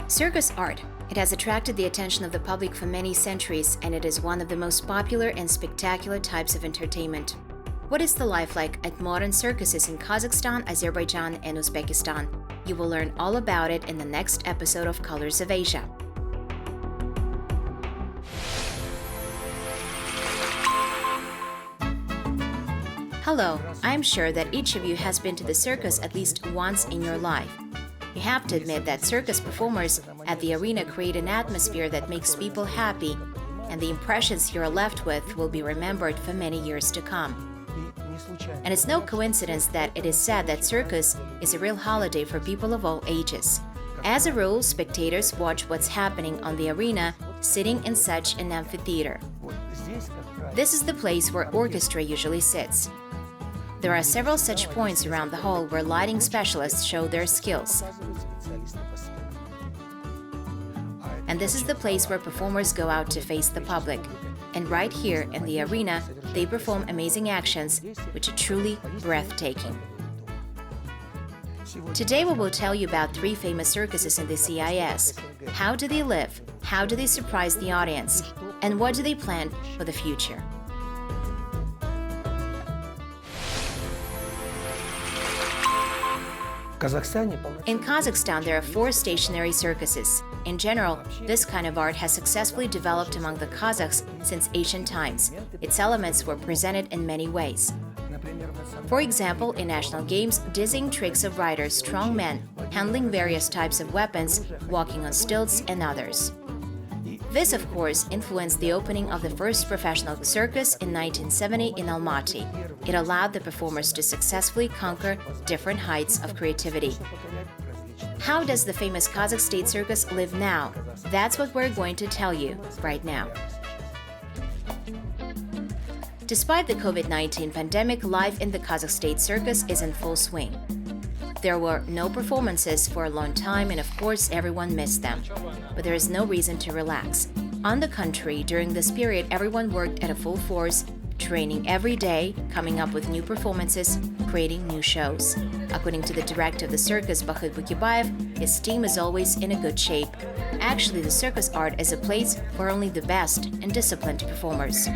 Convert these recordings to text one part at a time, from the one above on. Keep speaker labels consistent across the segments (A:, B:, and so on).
A: Circus art. It has attracted the attention of the public for many centuries, and it is one of the most popular and spectacular types of entertainment. What is the life like at modern circuses in Kazakhstan, Azerbaijan and Uzbekistan? You will learn all about it in the next episode of Colors of Asia. Hello, I'm sure that each of you has been to the circus at least once in your life. You have to admit that circus performers at the arena create an atmosphere that makes people happy, and the impressions you're left with will be remembered for many years to come. And it's no coincidence that it is said that circus is a real holiday for people of all ages. As a rule, spectators watch what's happening on the arena sitting in such an amphitheater. This is the place where orchestra usually sits. There are several such points around the hall where lighting specialists show their skills. And this is the place where performers go out to face the public. And right here in the arena, they perform amazing actions, which are truly breathtaking. Today we will tell you about 3 famous circuses in the CIS. How do they live? How do they surprise the audience? And what do they plan for the future? In Kazakhstan, there are 4 stationary circuses. In general, this kind of art has successfully developed among the Kazakhs since ancient times. Its elements were presented in many ways. For example, in national games, dizzying tricks of riders, strong men, handling various types of weapons, walking on stilts, and others. This, of course, influenced the opening of the first professional circus in 1970 in Almaty. It allowed the performers to successfully conquer different heights of creativity. How does the famous Kazakh State Circus live now? That's what we're going to tell you right now. Despite the COVID-19 pandemic, life in the Kazakh State Circus is in full swing. There were no performances for a long time, and of course everyone missed them. But there is no reason to relax. On the contrary, during this period, everyone worked at a full force, training every day, coming up with new performances, creating new shows. According to the director of the circus, Baku, his team is always in a good shape. Actually, the circus art is a place for only the best and disciplined performers.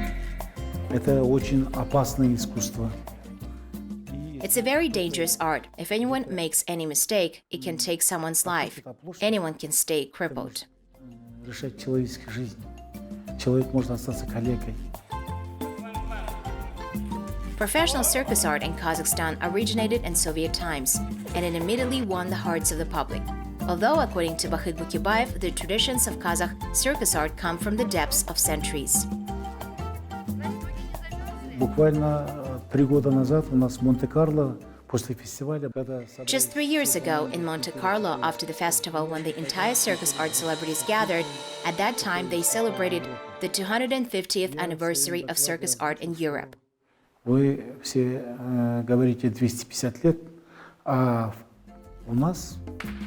B: Это очень опасное искусство.
A: It's a very dangerous art. If anyone makes any mistake, it can take someone's life. Anyone can stay crippled.
B: Решать человеческую жизнь. Человек может остаться калекой.
A: Professional circus art in Kazakhstan originated in Soviet times, and it immediately won the hearts of the public. Although, according to Bakhit Bukibayev, the traditions of Kazakh circus art come from the depths of centuries.
B: Буквально 3 года назад у нас в Монте-Карло после фестиваля, когда
A: Just 3 years ago, in Monte Carlo, after the festival, when the entire circus art celebrities gathered, at that time they celebrated the 250th anniversary of circus art in Europe.
B: Вы все говорите 250 лет, а у нас...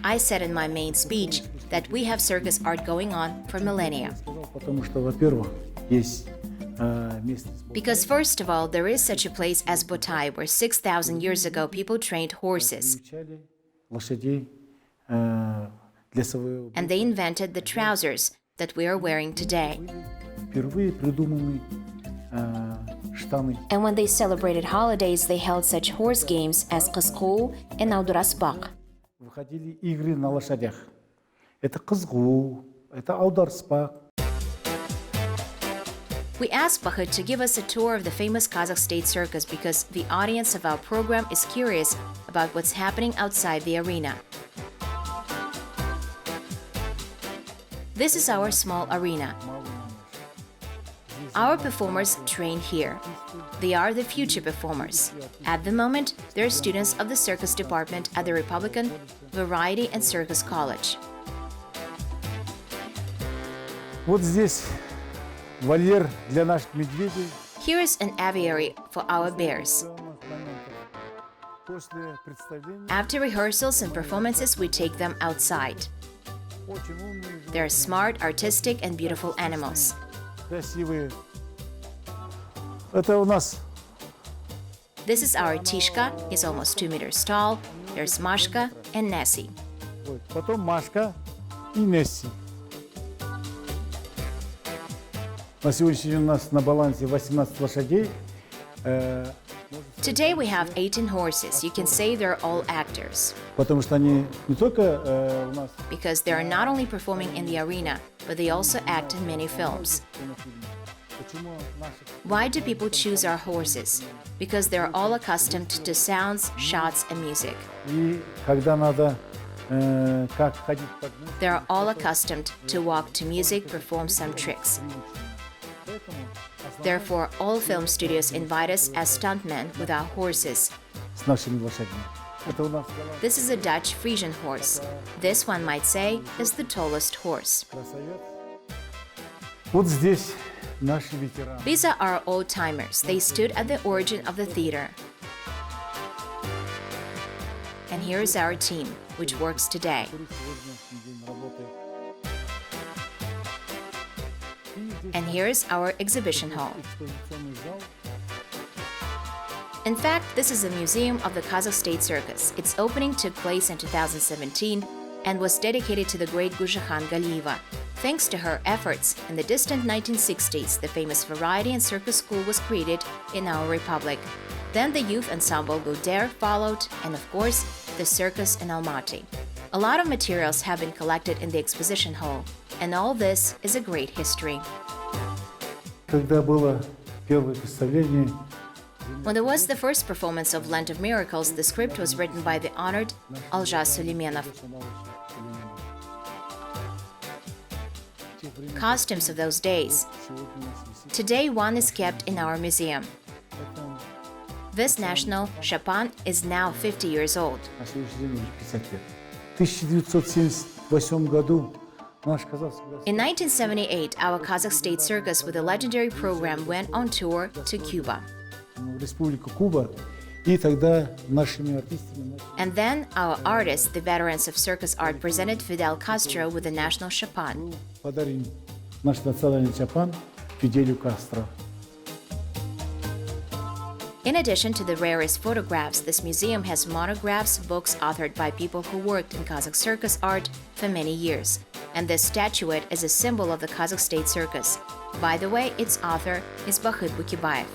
A: I said in my main speech that we have circus art going on for millennia.
B: Потому что, во-первых, есть
A: Because first of all, there is such a place as Botai, where 6,000 years ago people trained horses. And they invented the trousers that we are wearing today. And when they celebrated holidays, they held such horse games as Qazaq and Auduraspaq.
B: Выходили игры на лошадях. Это Qazaq, это Auduraspaq.
A: We asked Bakhit to give us a tour of the famous Kazakh State Circus because the audience of our program is curious about what's happening outside the arena. This is our small arena. Our performers train here. They are the future performers. At the moment, they're students of the circus department at the Republican Variety and Circus College.
B: Вот здесь вольер для наших медведей.
A: Here is an aviary for our bears. After rehearsals and performances, we take them outside. They're smart, artistic, and beautiful animals.
B: Красивые. Это у нас.
A: This is our Tishka. He's almost 2 meters tall. There's Mashka and Nessie.
B: Потом Машка. и Месси. На сегодняшний день у нас на балансе 18 лошадей.
A: Today we have 18 horses. You can say they're all actors.
B: Потому что они не только у нас...
A: Because they are not only performing in the arena, but they also act in many films. Why do people choose our horses? Because they're all accustomed to sounds, shots, and music.
B: И когда надо как ходить под...
A: They're all accustomed to walk to music, perform some tricks. Therefore, all film studios invite us as stuntmen with our horses.
B: С нашими лошадьми. Это у нас...
A: This is a Dutch Frisian horse. This, one might say, is the tallest horse.
B: Красавец. Вот здесь наши ветераны.
A: These are our old-timers. They stood at the origin of the theater. And here is our team, which works today. And here is our exhibition hall. In fact, this is a museum of the Kazakh State Circus. Its opening took place in 2017 and was dedicated to the great Gulzhihan Galiyeva. Thanks to her efforts, in the distant 1960s, the famous variety and circus school was created in our republic. Then the youth ensemble Gulder followed, and of course, the circus in Almaty. A lot of materials have been collected in the exposition hall, and all this is a great history.
B: Когда было первое представление,
A: When there was the first performance of Land of Miracles, the script was written by the honored Aljas Suleimanov. Costumes of those days. Today, one is kept in our museum. This national shapan is now 50 years old.
B: на сегодняшний день уже 50 лет. В 1978 году наш казахский...
A: In 1978, our Kazakh State Circus with a legendary program went on tour to Cuba.
B: в Республику Куба, и тогда нашими артистами...
A: And then our artists, the veterans of Circus Art, presented Fidel Castro with the national chapan.
B: Подарим наш национальный чапан Фиделю Кастро.
A: In addition to the rarest photographs, this museum has monographs, books authored by people who worked in Kazakh circus art for many years. And this statuette is a symbol of the Kazakh State Circus. By the way, its author is Бахыт Букибаев.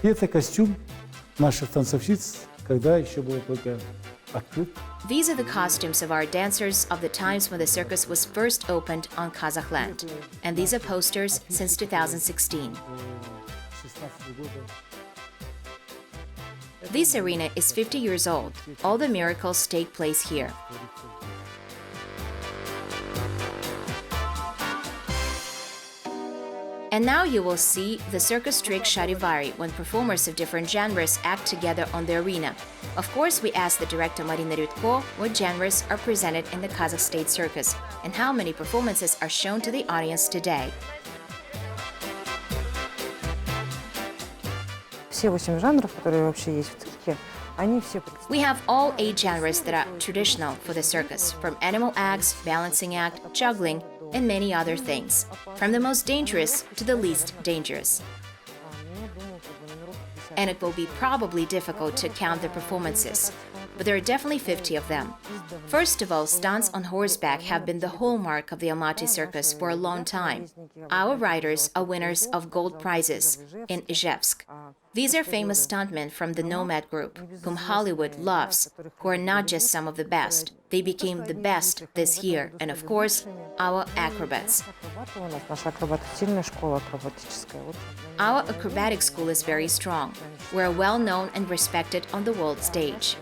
B: И это костюм наших танцовщиц, когда еще было только открыт.
A: These are the costumes of our dancers of the times when the circus was first opened on Kazakh land. And these are posters since 2016. This arena is 50 years old. All the miracles take place here. And now you will see the circus trick Charivari when performers of different genres act together on the arena. Of course, we asked the director Marina Rudko what genres are presented in the Kazakh State Circus and how many performances are shown to the audience today.
C: Все 8 жанров, которые вообще есть в цирке, они все...
A: We have all 8 genres that are traditional for the circus, from animal acts, balancing act, juggling, and many other things, from the most dangerous to the least dangerous. And it will be probably difficult to count the performances, but there are definitely 50 of them. First of all, stunts on horseback have been the hallmark of the Almaty circus for a long time. Our riders are winners of gold prizes in Izhevsk. These are famous stuntmen from the Nomad group, whom Hollywood loves, who are not just some of the best. They became the best this year, and of course, our acrobats. Our acrobatic school is very strong. We're well known and respected on the world stage.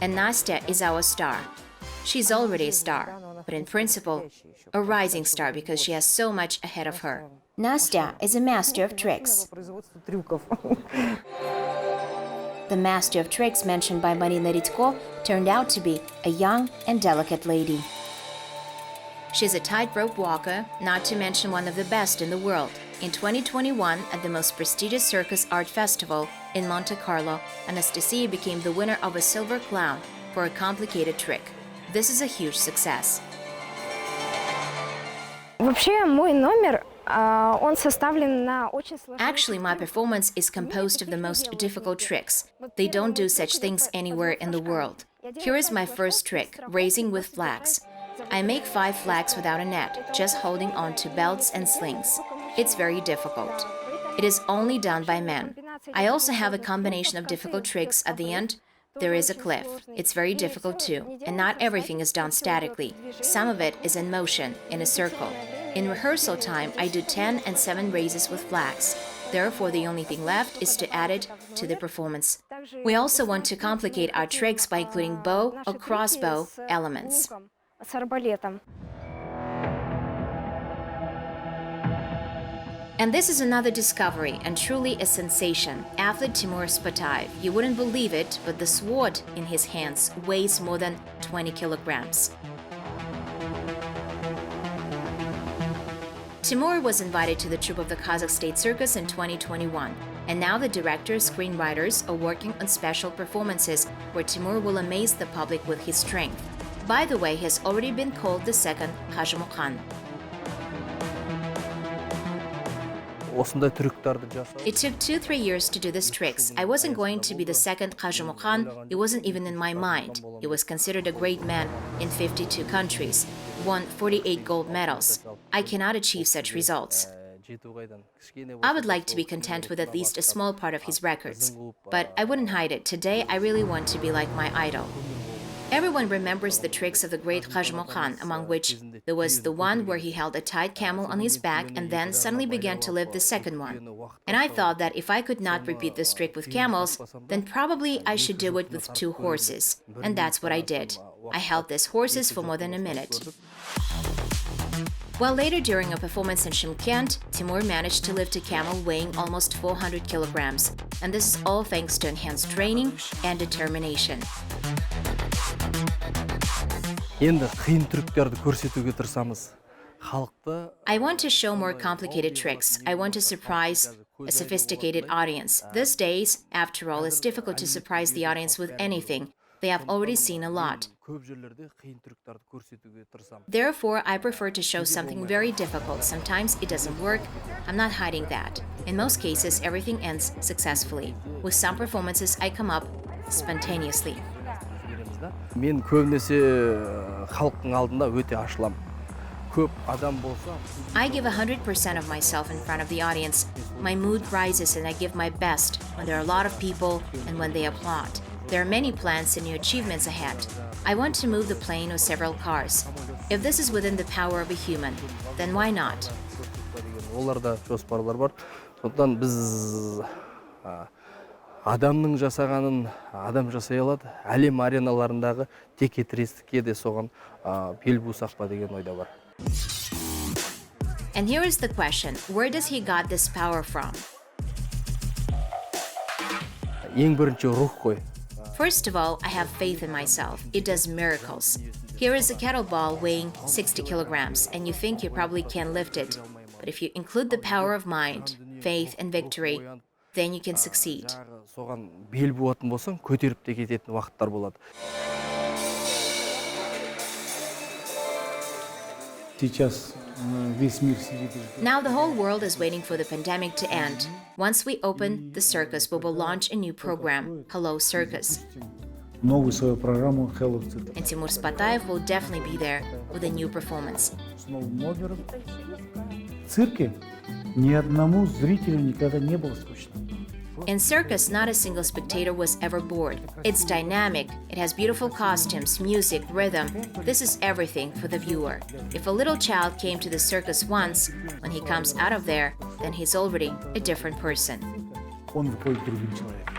A: And Nastya is our star. She's already a star, but in principle, a rising star because she has so much ahead of her. Nastya is a master of tricks. The master of tricks mentioned by Marina Ritko turned out to be a young and delicate lady. She's a tightrope walker, not to mention one of the best in the world. In 2021, at the most prestigious Circus Art Festival in Monte Carlo, Anastasia became the winner of a silver clown for a complicated trick. This is a huge success.
C: Вообще, мой номер
D: Он составлен на очень сложных...
A: Actually, my performance is composed of the most difficult tricks. They don't do such things anywhere in the world. Here is my first trick, raising with flags. I make 5 flags without a net, just holding on to belts and slings. It's very difficult. It is only done by men. I also have a combination of difficult tricks at the end. There is a cliff. It's very difficult too, and not everything is done statically. Some of it is in motion, in a circle. In rehearsal time, I do 10 and 7 raises with flags. Therefore, the only thing left is to add it to the performance. We also want to complicate our tricks by including bow or crossbow elements.
D: С арбалетом.
A: And this is another discovery and truly a sensation. Athlete Timur Spatayev, you wouldn't believe it, but the sword in his hands weighs more than 20 kilograms. Timur was invited to the troupe of the Kazakh State Circus in 2021, and now the directors, screenwriters are working on special performances where Timur will amaze the public with his strength. By the way, he has already been called the second Qazakh. It took 2-3 years to do these tricks. I wasn't going to be the second Qazakh. It wasn't even in my mind. He was considered a great man in 52 countries, won 48 gold medals. I cannot achieve such results. I would like to be content with at least a small part of his records. But I wouldn't hide it. Today, I really want to be like my idol. Everyone remembers the tricks of the great Qazakh, among which there was the one where he held a tied camel on his back and then suddenly began to lift the second one. And I thought that if I could not repeat this trick with camels, then probably I should do it with 2 horses. And that's what I did. I held these horses for more than a minute. Well, later during a performance in Shymkent, Timur managed to lift a camel weighing almost 400 kilograms. And this is all thanks to enhanced training and determination. I want to show more complicated tricks. I want to surprise a sophisticated audience. These days, after all, it's difficult to surprise the audience with anything. They have already seen a lot. Therefore, I prefer to show something very difficult. Sometimes it doesn't work. I'm not hiding that. In most cases, everything ends successfully. With some performances, I come up spontaneously.
E: Мен көбінесе халықтың алдында өте ашылам. Көп адам болса...
A: I give 100% of myself in front of the audience. My mood rises and I give my best when there are a lot of people and when they applaud. There are many plans and new achievements ahead. I want to move the plane or several cars. If this is within the power of a human, then why not?
E: Оларда жоспарлар бар. Сондықтан біз адамның жасағанын адам жасай алады. Әлем ареналарындағы текетірестікке де соған бел бусақ па деген ойда бар.
A: And here is the question, where does he got this power from?
E: Ең бірінші рух қой.
A: First of all, I have faith in myself. It does miracles. Here is a kettlebell weighing 60 kilograms, and you think you probably can't lift it. But if you include the power of mind, faith, and victory, then you can succeed.
E: Соған бел буатын болсаң, көтеріп те кететін уақыттар болады.
B: Сейчас весь мир сидит.
A: Now the whole world is waiting for the pandemic to end. Once we open the circus, we will launch a new program, Hello Circus.
B: Новую свою программу Hello Circus.
A: And Timur Spatayev will definitely be there with a new performance.
B: С новым номером. В цирке ни одному зрителю никогда не было скучно.
A: In circus, not a single spectator was ever bored. It's dynamic, it has beautiful costumes, music, rhythm. This is everything for the viewer. If a little child came to the circus once, when he comes out of there, then he's already a different person.
B: Он выходит другим человеком.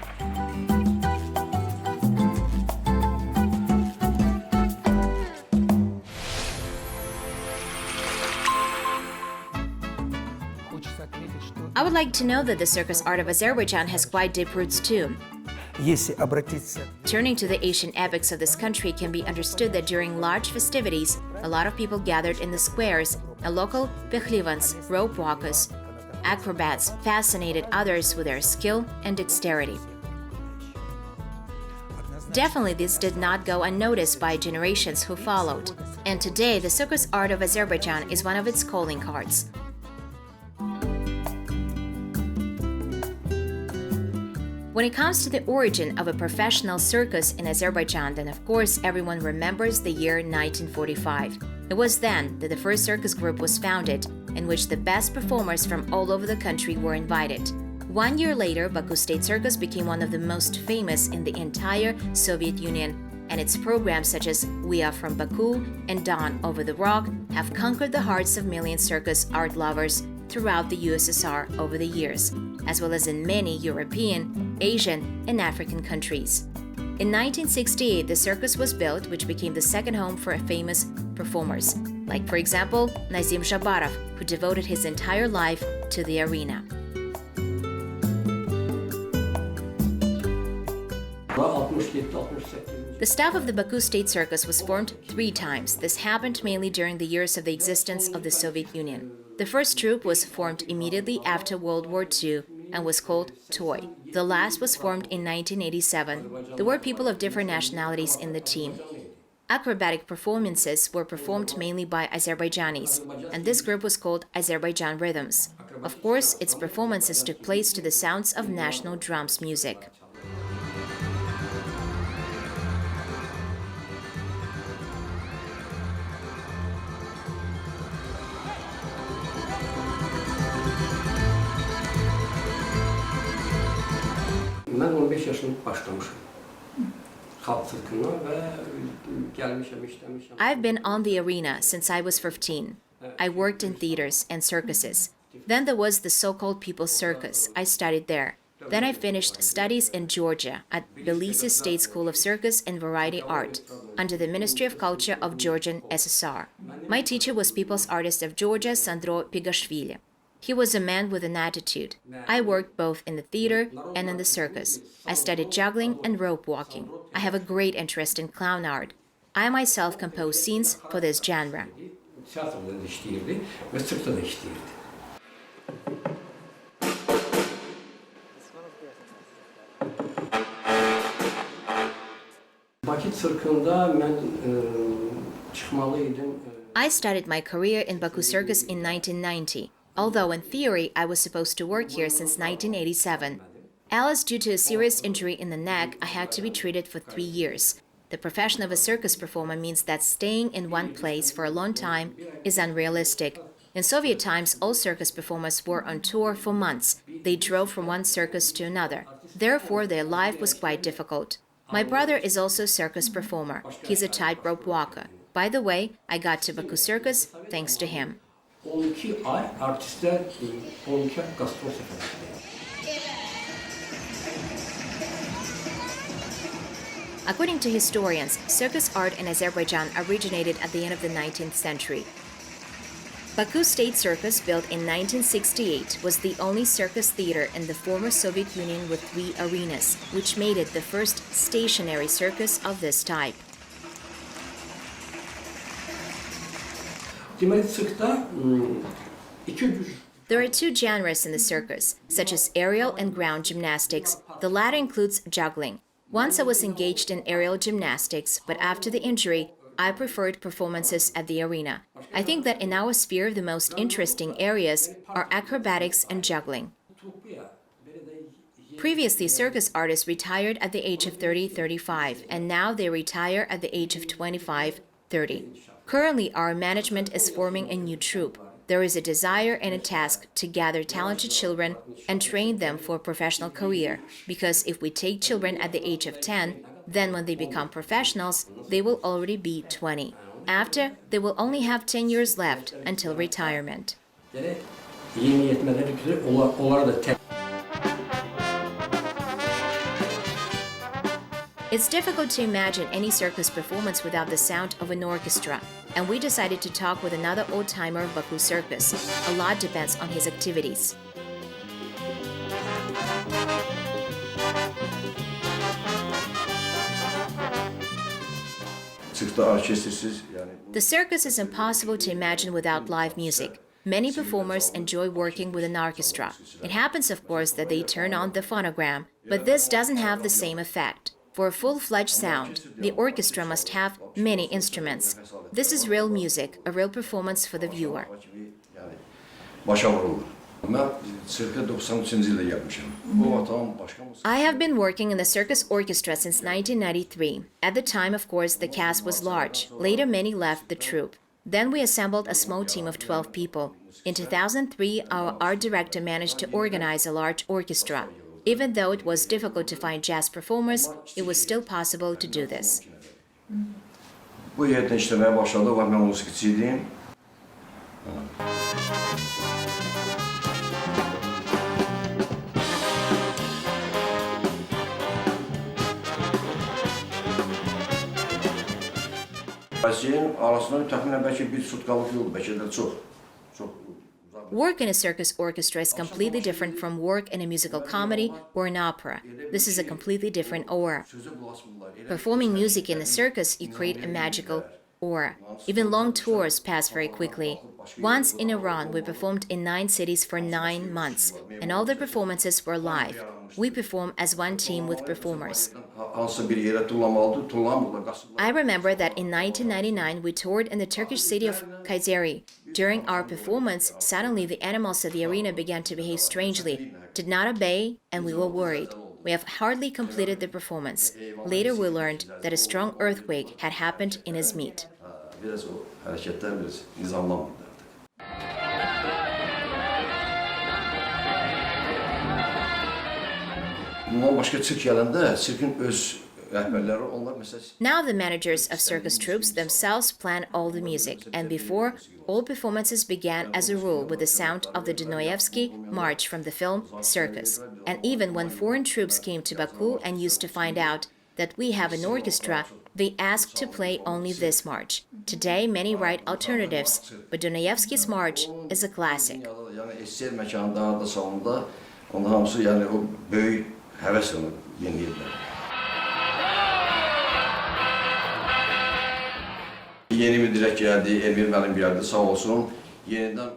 A: I would like to know that the circus art of Azerbaijan has quite deep roots too. Turning to the Asian epics of this country, it can be understood that during large festivities, a lot of people gathered in the squares, and local pekhlivans, rope walkers, acrobats fascinated others with their skill and dexterity. Definitely this did not go unnoticed by generations who followed. And today, the circus art of Azerbaijan is one of its calling cards. When it comes to the origin of a professional circus in Azerbaijan, then of course everyone remembers the year 1945. It was then that the first circus group was founded, in which the best performers from all over the country were invited. 1 year later, Baku State Circus became one of the most famous in the entire Soviet Union, and its programs such as We Are From Baku and Dawn Over the Rock have conquered the hearts of millions circus art lovers throughout the USSR over the years, as well as in many European, Asian, and African countries. In 1968, the circus was built, which became the second home for famous performers, like, for example, Nazim Jabarov, who devoted his entire life to the arena. The staff of the Baku State Circus was formed 3 times. This happened mainly during the years of the existence of the Soviet Union. The first troupe was formed immediately after World War II and was called Toy. The last was formed in 1987. There were people of different nationalities in the team. Acrobatic performances were performed mainly by Azerbaijanis, and this group was called Azerbaijan Rhythms. Of course, its performances took place to the sounds of national drums music.
F: Ben 15 yaşında başlamışım. Halk sirkine ve gelmişim işlemişim.
A: I've been on the arena since I was 15. I worked in theaters and circuses. Then there was the so-called People's Circus. I studied there. Then I finished studies in Georgia at Tbilisi State School of Circus and Variety Art under the Ministry of Culture of Georgian SSR. My teacher was People's Artist of Georgia, Sandro Pigashvili. He was a man with an attitude. I worked both in the theater and in the circus. I studied juggling and rope walking. I have a great interest in clown art. I myself compose scenes for this genre.
F: Tiyatroda da işleyirdi ve sirkte de işleyirdi. Bakü sirkında ben çıkmalıydım.
A: I started my career in Baku Circus in 1990. Although in theory I was supposed to work here since 1987. As due to a serious injury in the neck, I had to be treated for 3 years. The profession of a circus performer means that staying in one place for a long time is unrealistic. In Soviet times, all circus performers were on tour for months. They drove from one circus to another. Therefore, their life was quite difficult. My brother is also a circus performer. He's a tightrope walker. By the way, I got to Baku Circus thanks to him.
F: 12 ay artistler 12 gastrol seferinde.
A: According to historians, circus art in Azerbaijan originated at the end of the 19th century. Baku State Circus, built in 1968, was the only circus theater in the former Soviet Union with 3 arenas, which made it the first stationary circus of this type. There are 2 genres in the circus, such as aerial and ground gymnastics. The latter includes juggling. Once I was engaged in aerial gymnastics, but after the injury, I preferred performances at the arena. I think that in our sphere, the most interesting areas are acrobatics and juggling. Previously, circus artists retired at the age of 30-35, and now they retire at the age of 25-30. Currently, our management is forming a new troupe. There is a desire and a task to gather talented children and train them for a professional career, because if we take children at the age of 10, then when they become professionals, they will already be 20. After, they will only have 10 years left until retirement. It's difficult to imagine any circus performance without the sound of an orchestra, and we decided to talk with another old-timer of Baku Circus. A lot depends on his activities. The circus is impossible to imagine without live music. Many performers enjoy working with an orchestra. It happens, of course, that they turn on the phonogram, but this doesn't have the same effect. For a full-fledged sound, the orchestra must have many instruments. This is real music, a real performance for the viewer. I have been working in the circus orchestra since 1993. At the time, of course, the cast was large. Later, many left the troupe. Then we assembled a small team of 12 people. In 2003, our art director managed to organize a large orchestra. Even though it was difficult to find jazz performers, it was still possible to do this.
G: Bu yerden işlemeye başladı ve ben musikçiydim. Asiyanın arasında təxminən bəlkə bir sutkalıq yol, bəlkə də çox.
A: Work in a circus orchestra is completely different from work in a musical comedy or an opera. This is a completely different aura. Performing music in the circus, you create a magical aura. Even long tours pass very quickly. Once in Iran, we performed in 9 cities for 9 months, and all the performances were live. We perform as one team with performers. I remember that in 1999, we toured in the Turkish city of Kayseri. During our performance, suddenly the animals at the arena began to behave strangely, did not obey, and we were worried. We have hardly completed the performance. Later we learned that a strong earthquake had happened in Izmit. Now the managers of circus troupes themselves plan all the music, and before, all performances began as a rule with the sound of the Dostoevsky march from the film Circus. And even when foreign troops came to Baku and used to find out that we have an orchestra, they asked to play only this march. Today, many write alternatives, but Dostoevsky's march is a classic.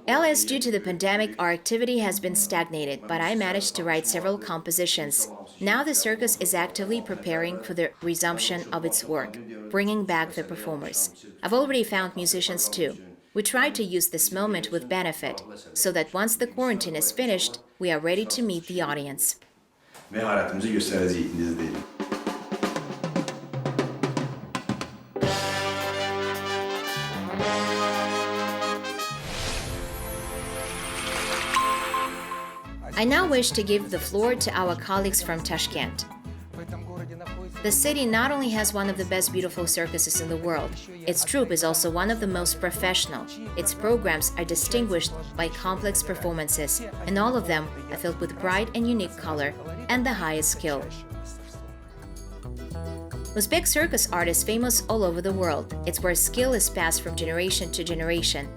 A: As due to the pandemic, our activity has been stagnated, but I managed to write several compositions. Now the circus is actively preparing for the resumption of its work, bringing back the performers. I've already found musicians too. We try to use this moment with benefit, so that once the quarantine is finished, we are ready to meet the audience. I now wish to give the floor to our colleagues from Tashkent. The city not only has one of the best beautiful circuses in the world, its troupe is also one of the most professional. Its programs are distinguished by complex performances, and all of them are filled with bright and unique color and the highest skill. Uzbek circus art is famous all over the world. It's where skill is passed from generation to generation.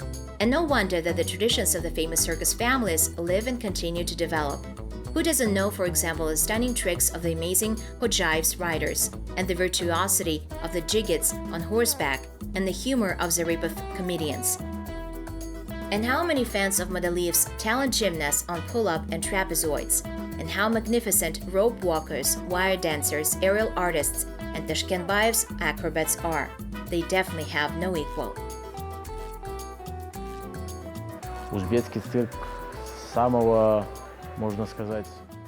A: And no wonder that the traditions of the famous circus families live and continue to develop. Who doesn't know, for example, the stunning tricks of the amazing Hojaev's riders, and the virtuosity of the Jigits on horseback, and the humor of Zaripov comedians? And how many fans of Madaliyev's talent gymnasts on pull-up and trapezoids? And how magnificent rope walkers, wire dancers, aerial artists, and Tashkentbayev's acrobats are. They definitely have no equal.
H: Узбекский цирк самого, можно сказать.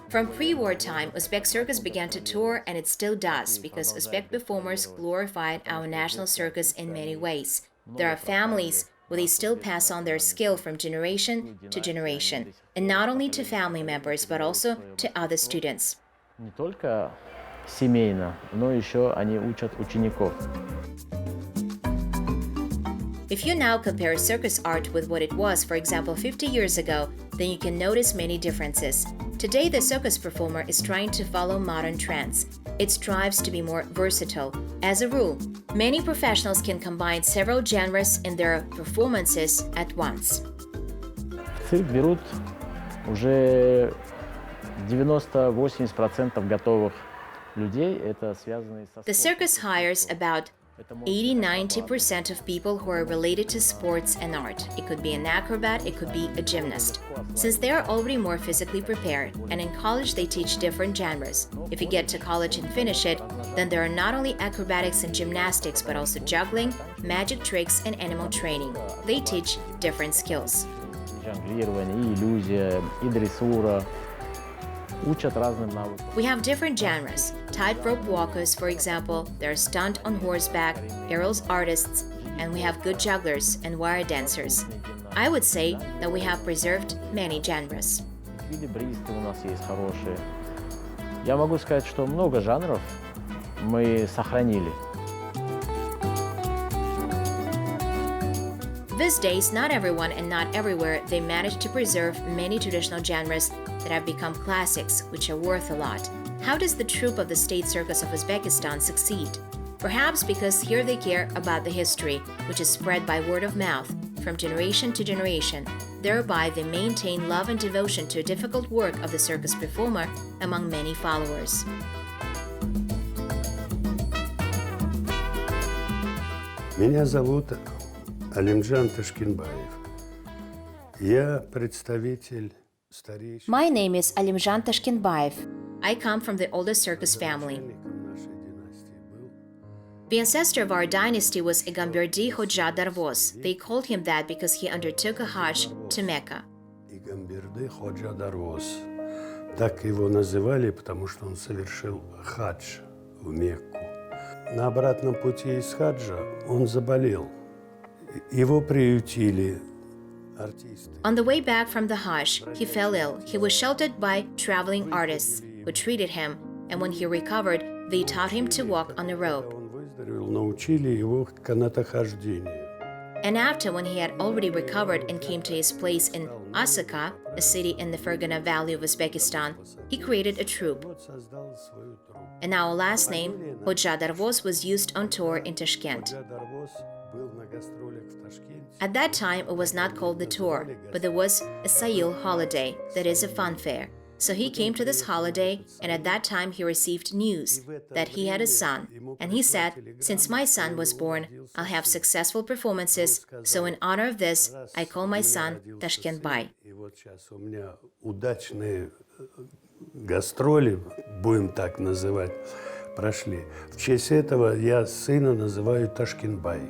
A: From pre-war time, Uzbek circus began to tour, and it still does, because Uzbek performers glorified our national circus in many ways. There are families where they still pass on their skill from generation to generation, and not only to family members, but also to other students.
H: Не только семейно, но еще они учат учеников.
A: If you now compare circus art with what it was, for example, 50 years ago, then you can notice many differences. Today, the circus performer is trying to follow modern trends. It strives to be more versatile. As a rule, many professionals can combine several genres in their performances at once.
H: В цирк берут уже 90-80% готовых людей. Это связано со
A: The circus hires about 80-90% of people who are related to sports and art. It could be an acrobat, it could be a gymnast. Since they are already more physically prepared, and in college they teach different genres. If you get to college and finish it, then there are not only acrobatics and gymnastics, but also juggling, magic tricks, and animal training. They teach different skills.
H: Жонглирование, и иллюзия, и дрессура. Учат разным навыкам.
A: We have different genres. Tightrope walkers, for example, there are stunt on horseback, aerials artists, and we have good jugglers and wire dancers. I would say that we have preserved many genres.
H: Эквилибристы у нас есть хорошие. Я могу сказать, что много жанров мы сохранили.
A: These days, not everyone and not everywhere, they manage to preserve many traditional genres that have become classics, which are worth a lot. How does the troupe of the State Circus of Uzbekistan succeed? Perhaps because here they care about the history, which is spread by word of mouth, from generation to generation. Thereby, they maintain love and devotion to a difficult work of the circus performer among many followers.
I: Меня зовут Алимжан Ташкенбаев. Я представитель старейших.
A: My name is Alimjan Tashkentbaev. I come from the oldest circus family. The ancestor of our dynasty was Igamberdi Hoxha Darvoz. They called him that because he undertook a Hajj to Mecca.
I: Игамберды Ходжа Дарвоз. Так его называли, потому что он совершил хадж в Мекку. На обратном пути из хаджа он заболел. Его приютили артисты.
A: On the way back from the Hajj, he fell ill. He was sheltered by traveling artists who treated him, and when he recovered, they taught him to walk on a rope.
I: Он выздоровел, научили его канатохождению.
A: And after, when he had already recovered and came to his place in Asaka, a city in the Fergana Valley of Uzbekistan, he created a troupe.
I: Вот создал свою труппу.
A: And our last name, Hoxha Darvoz, was used on tour in Tashkent.
I: Ходжа Дарвоз был на гастролях в Ташкенте.
A: At that time, it was not called the tour, but there was a Sayil holiday, that is a fun fair. So he came to this holiday, and at that time he received news that he had a son. And he said, since my son was born, I'll have successful performances, so in honor of this, I call my son Tashkentbay.
I: И вот сейчас у меня удачные гастроли, будем так называть, прошли. В честь этого я сына называю Ташкентбай.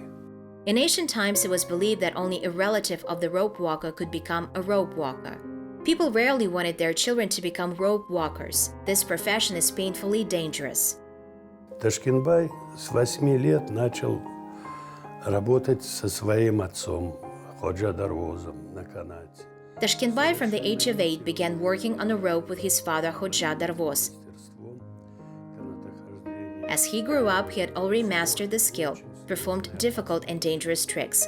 A: In ancient times, it was believed that only a relative of the rope walker could become a rope walker. People rarely wanted their children to become rope walkers. This profession is painfully dangerous.
I: Ташкентбай с 8 лет начал работать со своим отцом, Ходжа Дарвозом, на канате.
A: Tashkentbay, from the age of 8, began working on a rope with his father Hoxha Darvoz. As he grew up, he had already mastered the skill, performed difficult and dangerous tricks.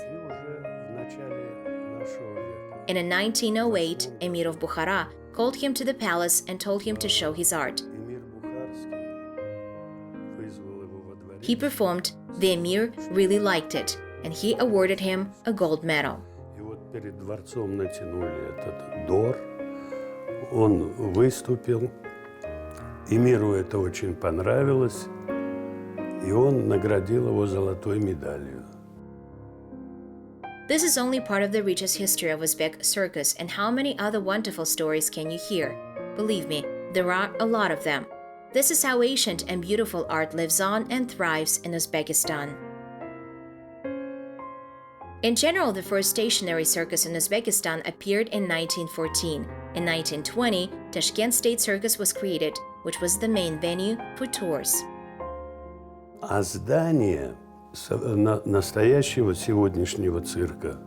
A: And in 1908, Emir of Bukhara called him to the palace and told him to show his art. He performed, the Emir really liked it, and he awarded him a gold medal.
I: И вот перед дворцом натянули этот дор, он выступил, Эмиру это очень понравилось, и он наградил его золотой медалью.
A: This is only part of the richest history of Uzbek circus, and how many other wonderful stories can you hear? Believe me, there are a lot of them. This is how ancient and beautiful art lives on and thrives in Uzbekistan. In general, the first stationary circus in Uzbekistan appeared in 1914. In 1920, Tashkent State Circus was created, which was the main venue for tours.
I: А здание настоящего сегодняшнего цирка,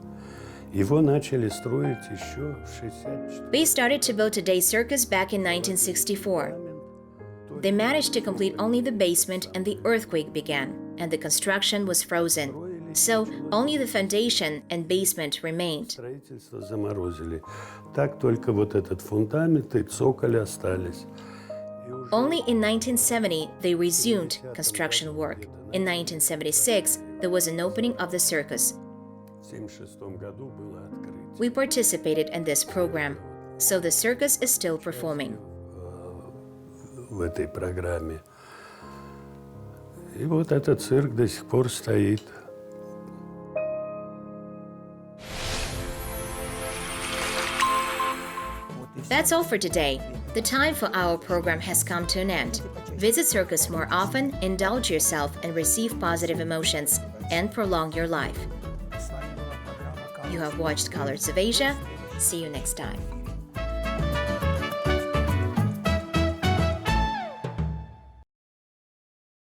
I: его начали строить еще в 1964.
A: They started to build today's circus back in 1964. They managed to complete only the basement and the earthquake began, and the construction was frozen. So only the foundation and basement remained.
I: Строительство заморозили. Так только вот этот фундамент и цоколь остались.
A: Only in 1970 they resumed construction work. In 1976, there was an opening of the circus.
I: В 1976 году было открытие.
A: We participated in this program, so the circus is still performing.
I: В этой программе. И вот этот цирк до сих пор стоит.
A: That's all for today. The time for our program has come to an end. Visit circus more often, indulge yourself, and receive positive emotions, and prolong your life. You have watched Colors of Asia. See you next time.